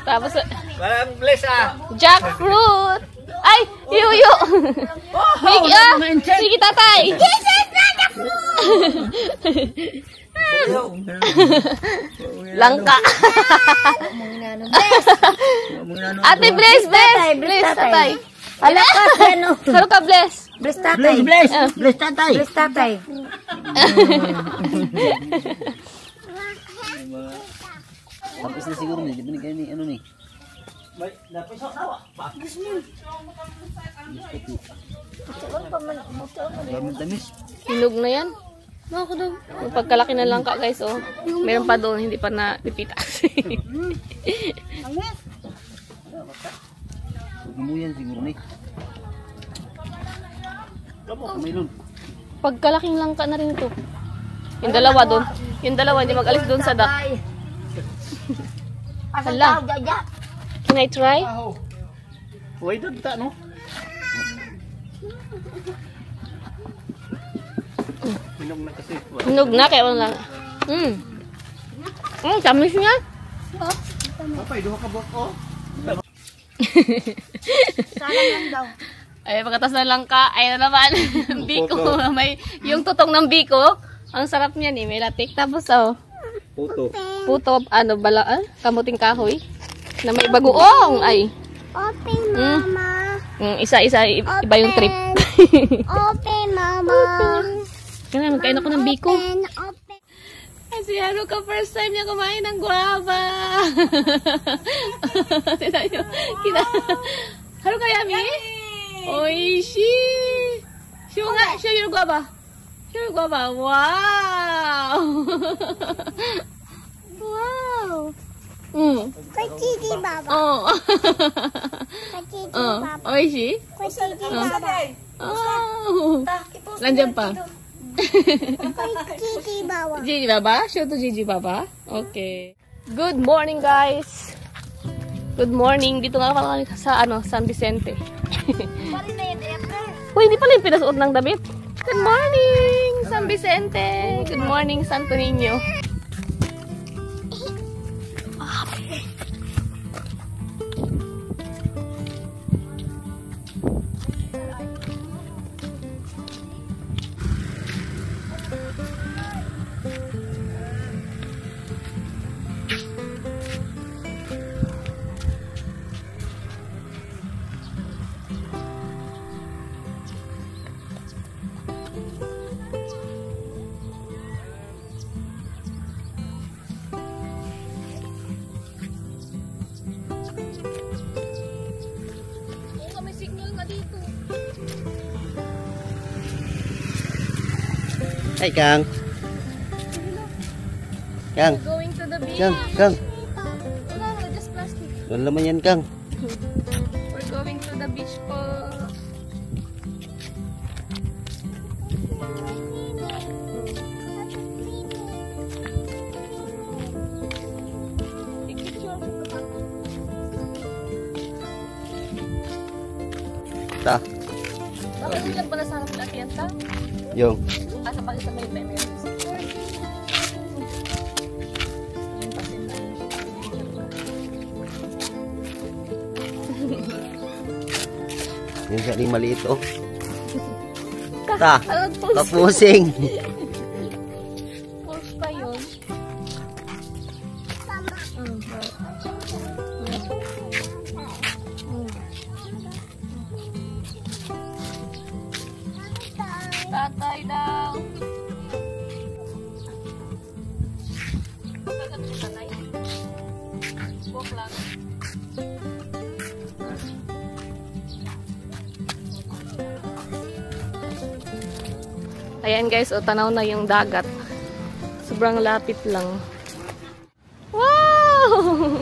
Tapos, Walang bless jackfruit! Ay! Yuyo! Sige, tatay! This is not a fruit! Langka! Ate, bless! Bless, tatay! Alakas, ano? Saro ka, bless! Bless tatay. Bless tatay. Bless tatay. Tapos na siguro nih, di ba ni ano nih? Hinog na yan. Yung pagkalaki ng langka, guys, oh. Meron pa doon, hindi pa na pipitas. Gumuyan siguro nih. Pagkalaking langka na rin ito. Yung dalawa doon. Yung dalawa, hindi mag-alis doon sa dak. Hala. Can I try? Wait, ta no? Hinog na kasi. Hinog na, kaya wala. Tamis niya. Papay, duha ka buot ko. Salang lang daw. Ay, pagkatas na langka, ay na naman. Biko. May, yung tutong ng biko. Ang sarap niyan eh. May latik. Tapos, oh. Puto, ano, kamuting kahoy. Na may bagoong. Ay. Open, mama. Isa-isa, iba yung trip. Open, mama. Kaya magkain ako ng biko. Open. Si Haruka, first time niya kumain ng guava. Haruka, yummy? Oishi! Show nga, show your guava. Show your guava. Wow! Wow! Kuchiji, baba. Oh. Kuchiji, baba. Oishi? Kuchiji, baba. Oh. Nandiyan pa. Kuchiji, baba. Gigi Baba? Show to Gigi Baba. Okay. Good morning, guys. Good morning. Dito nga kami sa San Vicente. Uy, hindi pala yung pinasuot ng damit. Good morning, San Vicente. Good morning, Santo Niño. Hey, Kang. Kang. Going to the beach. Kang. Wala, just plastic. Wala naman yan, Kang. We're going to the beach po. Ta. Bakit bilang pala sa harap natin yan, ta? Yung. Sa pag-isa may meron. Yung sa maliit, oh. Ta. Pulse. Tapusing. Pulse pa yun. Tatay daw. Walk lang. Ayan guys, o tanaw na yung dagat. Sobrang lapit lang. Wow!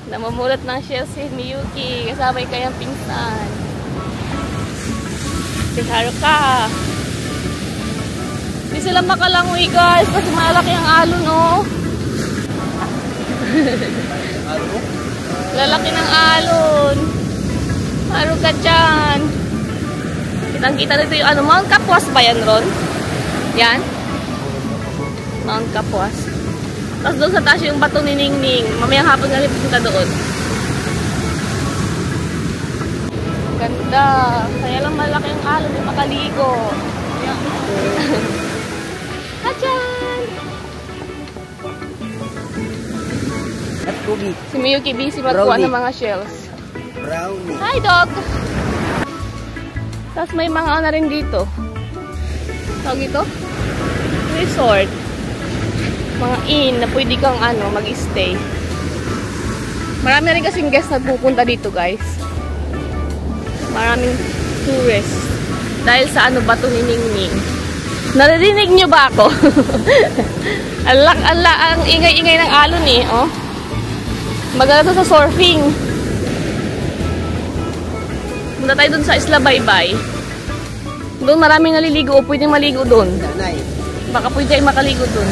Namumulat ng shell si Miyuki. Kasama yung kanyang pinsan. Si Haruka. Hindi sila makalangoy guys kasi malaki ang alon, oh. Lalaki ng alon. Haruka dyan. Kitang-kita dito yung ano, Mount Kapuas ba yan, Ron? Yan? Mount Kapuas. Tapos doon sa taas yung bato ni Ningning. Mamayang hapon nga rin pupunta doon. Ganda. Kaya lang malaki ang alon, may makaligo. Hachan! At Kugi. Si Miyuki busy magkuha ng mga shells. Brownie. Hi, dog! Tapos may mga ano rin dito. Tawag ito? Resort. Mga inn na pwede kang ano, mag-stay. Marami rin kasing guests na pupunta dito, guys. Maraming tourists. Dahil sa ano, bato ni Ningning. Naririnig nyo ba ako? Ang ingay-ingay ng alon eh, oh. Maganda to sa surfing. Punta tayo dun sa Isla Baybay. Doon maraming naliligo o pwedeng maligo doon. Baka pwede ay makaligo doon.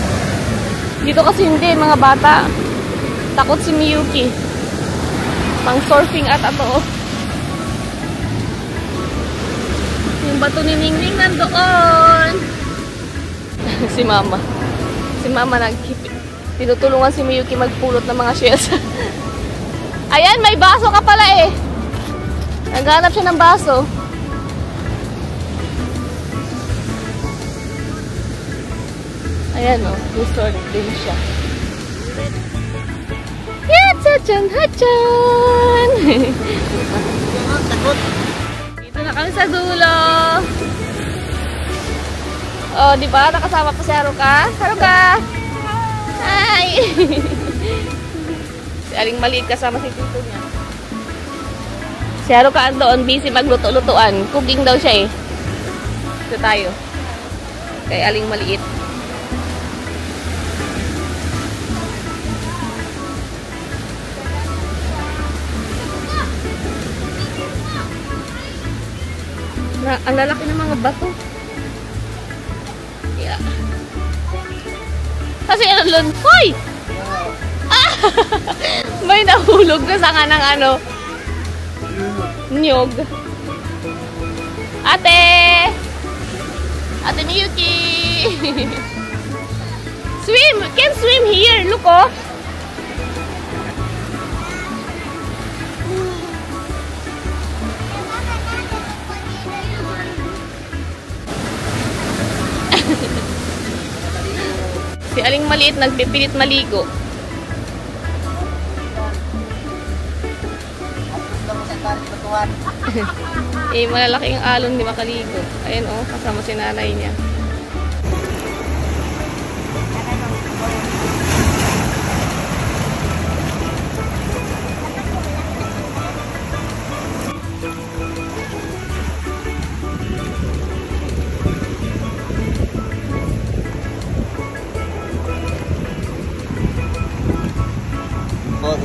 Dito kasi hindi, mga bata. Takot si Miyuki. Pang surfing at ato. Yung bato ni Ningning nandoon. Si Mama. Si Mama tinutulungan si Miyuki magpulot ng mga shells. Ayan, may baso ka pala eh. Naghanap siya ng baso. Ayan o, resort din siya. Hachan! Hachan! Dito na kami sa dulo. Oh, di ba? Nakasama pa si Haruka. Haruka! Hi! Si Aling maliit kasama si tito niya. Si Haruka doon, busy magluto-lutuan. Cooking daw siya eh. Ito tayo. Kay Aling maliit. Ang lalaki ng mga bato. Yeah. Kasi ano lun? Hoy! Ah! May nahulog na sanga ng ano. Nyog. Ate! Ate Miyuki! Swim! Can swim here! Look oh! Si Aling maliit nagpipilit maligo. Eh, malalaki yung alon, di makaligo. Ayan oh, kasama si nanay niya.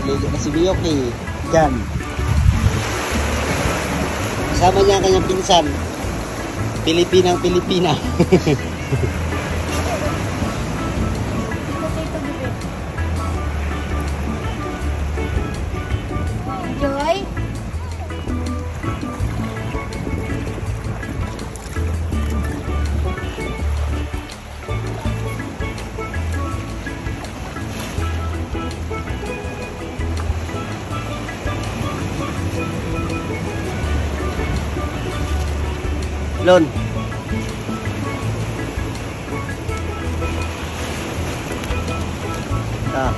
Naligo na si Miyuki. Diyan. Kasama niya ang kanyang pinsan. Pilipinang-Pilipina. Joy? Lon. Ah.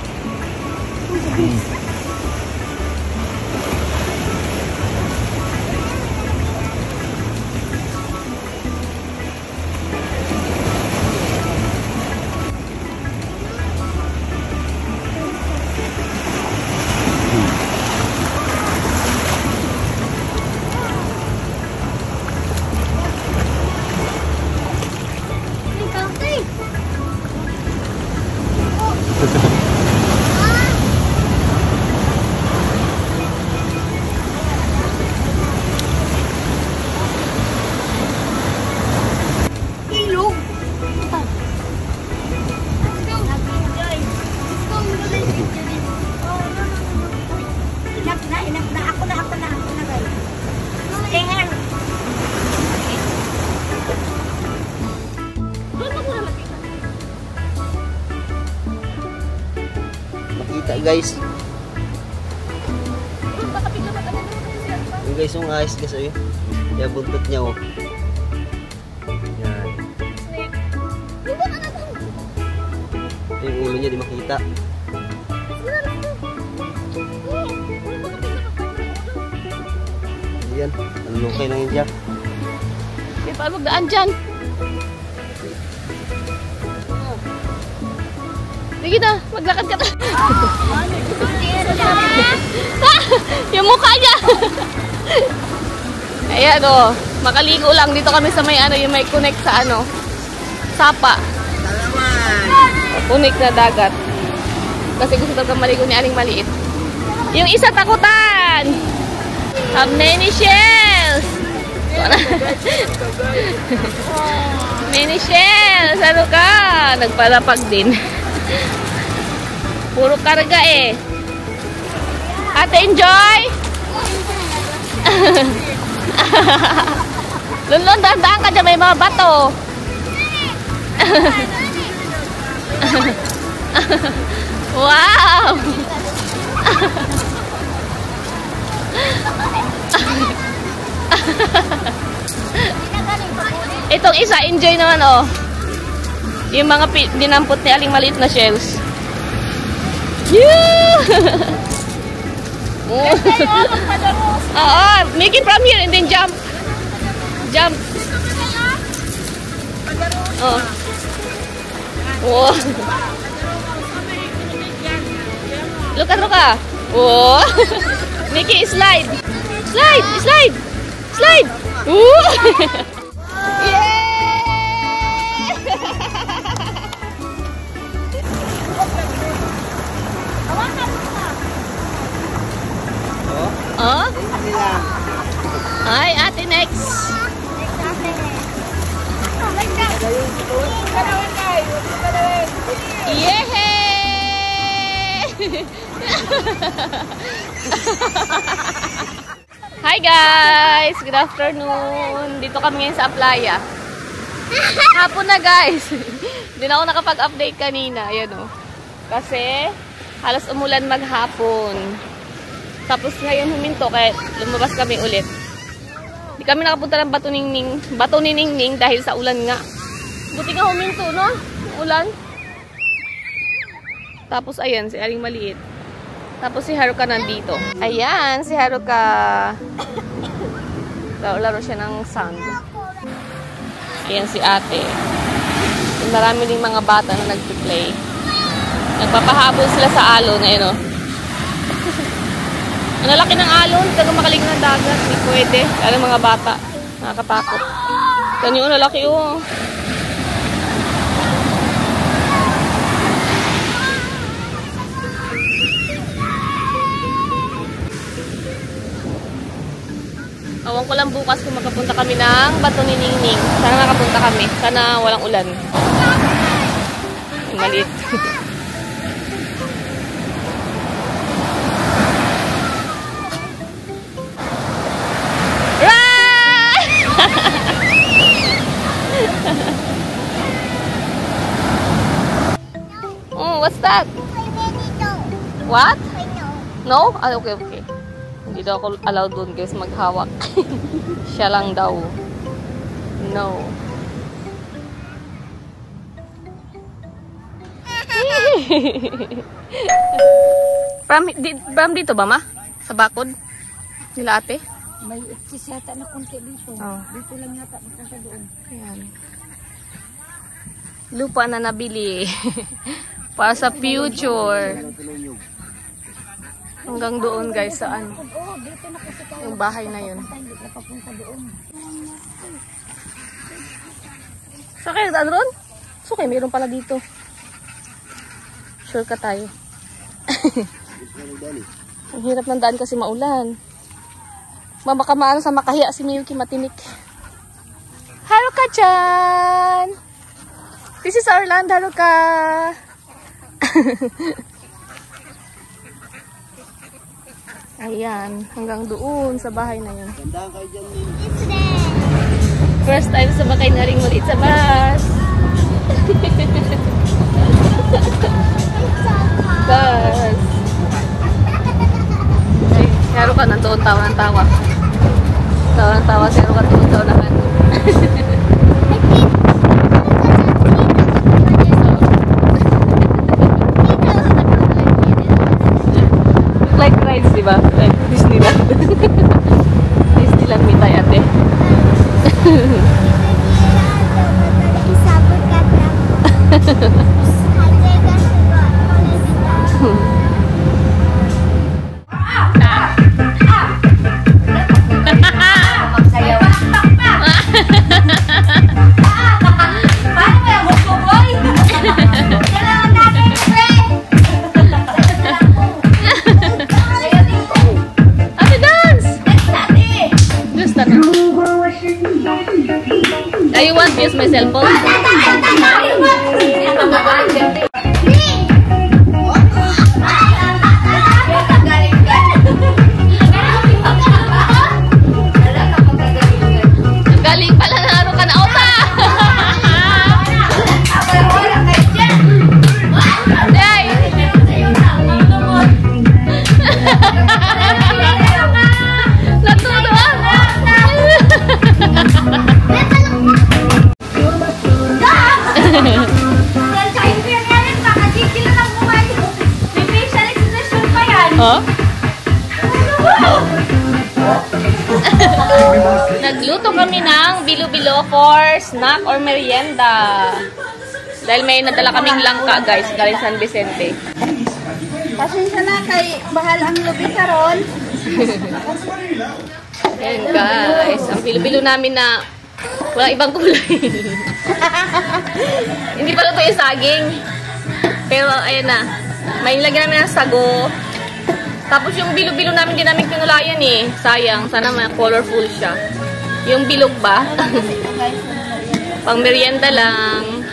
guys. Yung guys, yung ayos guys, ayun. Yung buntot niya, oh. Yan. Ito yung ulo niya, di makita. Yan, nalulukay lang yun siya. May paano magdaan dyan? Sige na, maglakad ka na. Yung mukha niya. Ayan o, makaligo lang. Dito kami sa may ano, yung may connect sa ano, Sapa. Connect na dagat. Kasi gusto talaga maligo ni Aling Maliit. Yung isa takutan. How many shells? Many shells. Ano ka? Nagpalapag din. Puro karga eh. Ate, enjoy! Lulun, dandaan ka dyan. May mga bato. Wow! Itong isa, enjoy naman oh. Yung mga dinampot ni Aling Maliit na shells. Oo, make it from here and then jump. Jump. Oh. Oh. Look at Ruka. Oh. Nikki, slide. Slide, slide. Slide. Ooh. Oh? Ay, ate next. Yehey! Hi guys! Good afternoon! Dito kami ngayon sa playa. Hapon na guys! Hindi na ako nakapag-update kanina. Ayan o. Kasi halos umulan maghapon. Tapos ngayon huminto kaya lumabas kami ulit. Hindi kami nakapunta ng Bato ni Ningning dahil sa ulan nga. Buti nga huminto, no? Ulan. Tapos ayan, si Aling Maliit. Tapos si Haruka nandito. Ayan, si Haruka. Laro siya ng sand. Ayan si ate. Marami ding mga bata na nagpi-play. Nagpapahabol sila sa alon. Ayan o. Ang lalaki ng alon, talagang makaling ng dagat. Hindi pwede. Kaya mga bata, nakakatakot. Yan yung lalaki oh. Awan ko lang bukas kung makapunta kami ng Bato ni Ningning. Sana makapunta kami. Sana walang ulan. Maliit. What's that? What? No? Ah, okay, okay. Hindi daw ako allowed doon guys maghawak. Siya lang daw. No. From dito ba ma? Sa bakod? Nila ate? May eksis yata na konti dito. Oh. Dito lang yata napunta doon. Ayan. Lupa na nabili. Para sa future. Hanggang doon guys sa ano. Yung bahay na yun. So kayo daan ron? So kayo mayroon pala dito. Sure ka tayo. Ang hirap ng daan kasi maulan. Baka maano sa makahiya si Miyuki matinik. Haruka-chan! This is our land, Haruka! Ayan, hanggang doon sa bahay na yun. First time sa bakay na ring ulit sa bus. Bus. Pero ka nandoon tawa ng tawa. Tawa ng tawa, pero ka doon daw naman. Like rides, di ba? Like Disneyland. Disneyland mitay ate. Isabot ka na. Hajay ka siguro. Ate, dance! Just ano? I want to use my cellphone. Galing pala na araw ka na ota! Day! Natuto ah! Nagluto kami ng bilo-bilo for snack or merienda. Dahil may nadala kaming langka, guys, galing San Vicente. Pasensya na kay bahal ang lubi karon. Ayan, guys. Ang bilo-bilo namin na wala ibang kulay. Hindi pa luto yung saging. Pero, ayan na. May lagyan namin ng sago. Tapos yung bilo-bilo namin, din namin pinulayan eh. Sayang. Sana may colorful siya. Yung bilog ba? Pang merienda lang.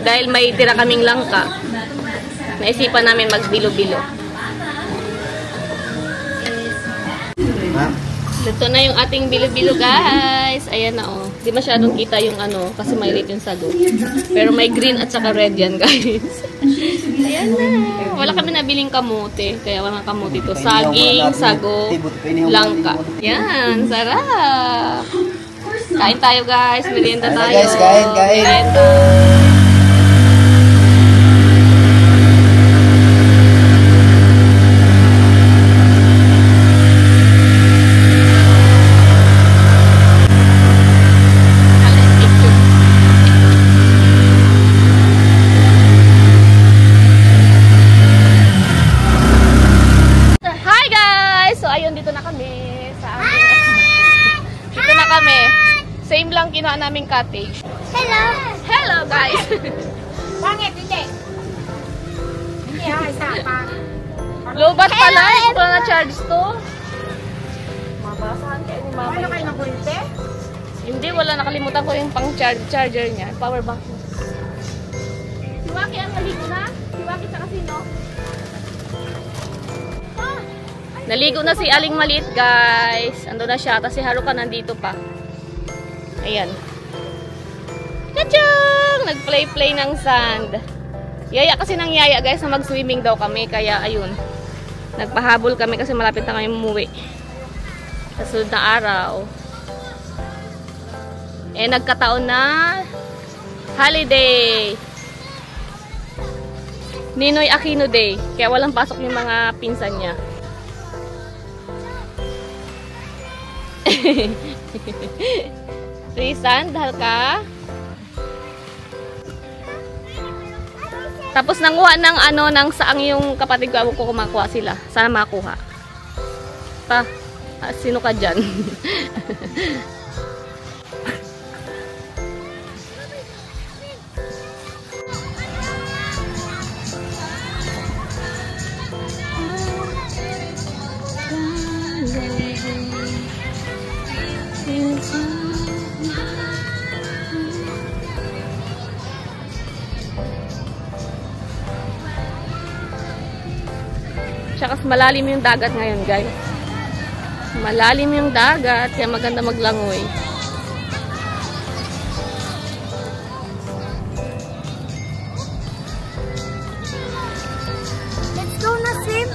Dahil may tira kaming langka. Naisipan namin magbilo-bilo. Ha? Luto na yung ating bilo-bilo, guys. Ayan na, oh. Di masyadong kita yung ano, kasi may red yung sago. Pero may green at saka red yan, guys. Ayan na. Wala kami nabiling kamote. Kaya walang kamote ito. Saging, sago, langka. Yan, sarap. Kain tayo, guys. Merienda tayo. Guys, kain. Merienda. Same lang kinuha naming cottage. Hello! Hello, guys! Pangit, hindi. Hindi ha, isa pa. Lobat pala. Ito pala na-charge to. Mabasahan kayo ni mama. Ano kayo ng kulte? Hindi, wala. Nakalimutan ko yung pang-charger niya. Power bank. Si Waki ang naligo na? Si Waki sa kasino? Naligo na si Aling Maliit, guys. Ando na siya. Tapos si Haruka nandito pa. Ayan. Tachang! Nag-play-play ng sand. Yaya kasi ng yaya, guys, na mag-swimming daw kami. Kaya, ayun. Nagpahabol kami kasi malapit na kami umuwi. Sa sunod na araw. Eh, nagkataon na holiday. Ninoy Aquino Day. Kaya walang pasok yung mga pinsan niya. Risan, dahil ka. Tapos nanguha ng ano, ng saang yung kapatid ko, ko kumakuha sila. Sana makuha. Sino ka dyan? Tsaka malalim yung dagat ngayon, guys. Malalim yung dagat, kaya maganda maglangoy. Let's go na swim.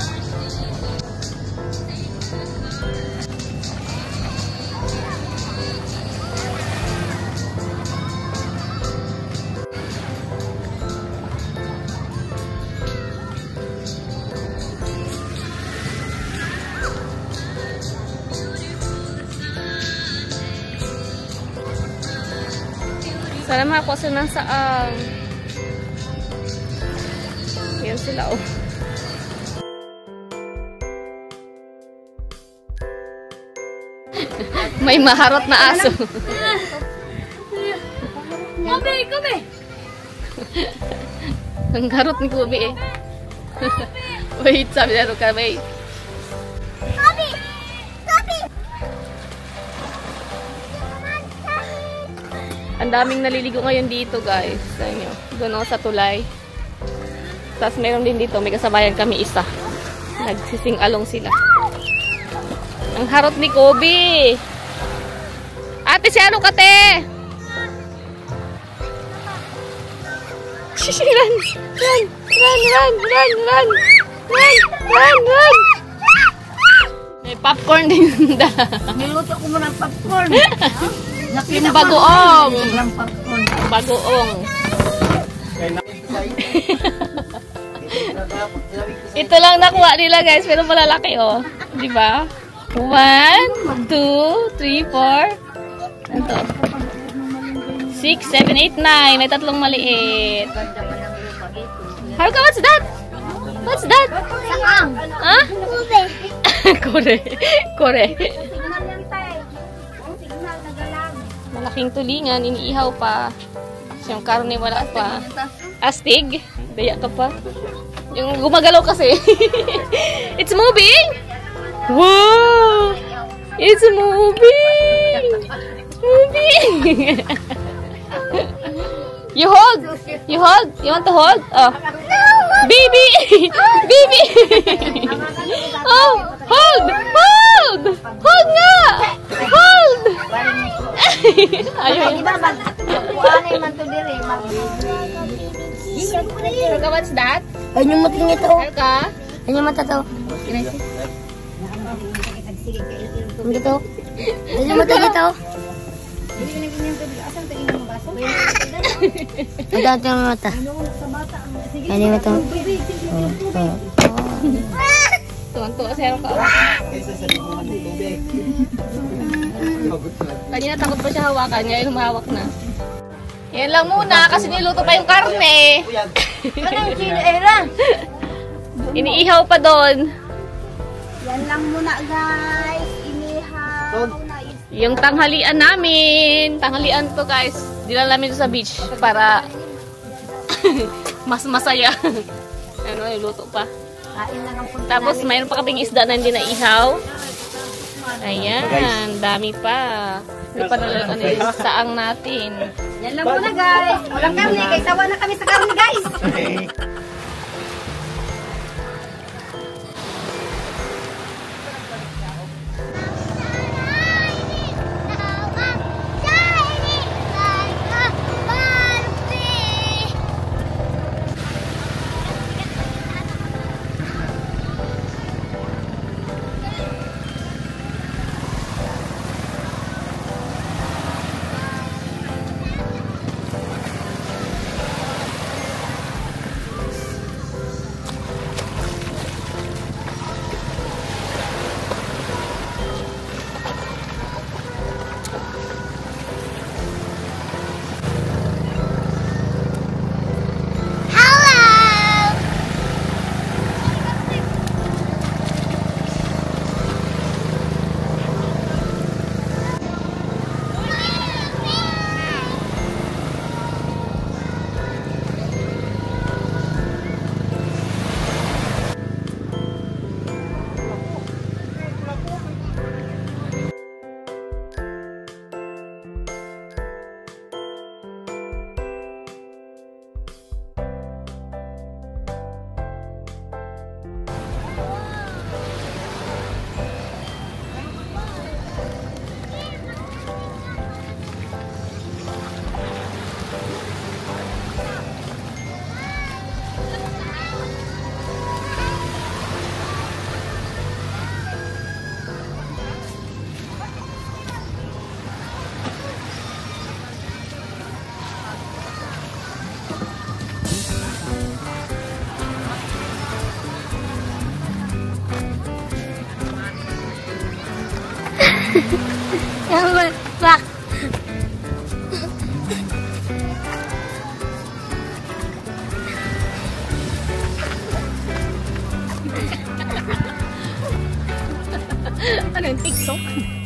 Sana makakuha sila ng saang. Yan sila, oh. May maharot na aso. Kobe, Kobe! Ang harot ni Kobe eh. Wait, sabi na ka, wait. Kobe! Kobe! Ang daming naliligo ngayon dito, guys. Sa inyo. Doon ako sa tulay. Tapos meron din dito, may kasabayan kami isa. Nagsising-along sila. Ang harot ni Kobe. Ate, si ano ka, te? Run! Run! Run! Run! Run! Run! Run! Run! Run! May popcorn din. Niluto ko muna ng popcorn. Yung bagoong. Yung popcorn. Bagoong. Ito lang nakuha nila, guys, pero malalaki, oh. Di ba? 1, 2, 3, 4. Ito. 6, 7, 8, 9. May tatlong maliit. Haruka, what's that? What's that? Saang! Huh? Kobe! Kore. Kore. Signal yan, tay. Ang signal, nagalang. Malaking tulingan, iniihaw pa. Yung karne wala pa. Astig. Daya ka pa. Yung gumagalaw kasi. It's moving! Wow! It's moving! Moving! You hold! You hold! You want to hold? Oh. Baby! Baby! Oh! Hold! Hold! Hold nga! Hold! Ayaw. Di ba, kuhanay man to dire. Helga, what's that? Ayun yung mating ito. Helga? Ayun yung mata to. Ano ito? Ayun yung mata ito. Ito yung mata. Ayun yung mata. Tuwan-tuwa si Helga. Kanina takot pa siya hawakan. Ngayon humawak na. Yan lang muna kasi niluto pa yung karne. Anong chili era? Iniihaw pa doon. Yan lang muna guys. Inihaw na Yung tanghalian namin. Tanghalian to, guys. Dinala namin sa beach para mas masaya. Ano, niluto pa. kain lang ang punta. Tapos mayroon pa kaming isda na hindi naihaw. Ayan, dami pa. Hindi pa nalang ano yung saang natin. Yan lang muna guys. Walang karne. Kaya sawa na kami sa karne guys. Ano yung TikTok?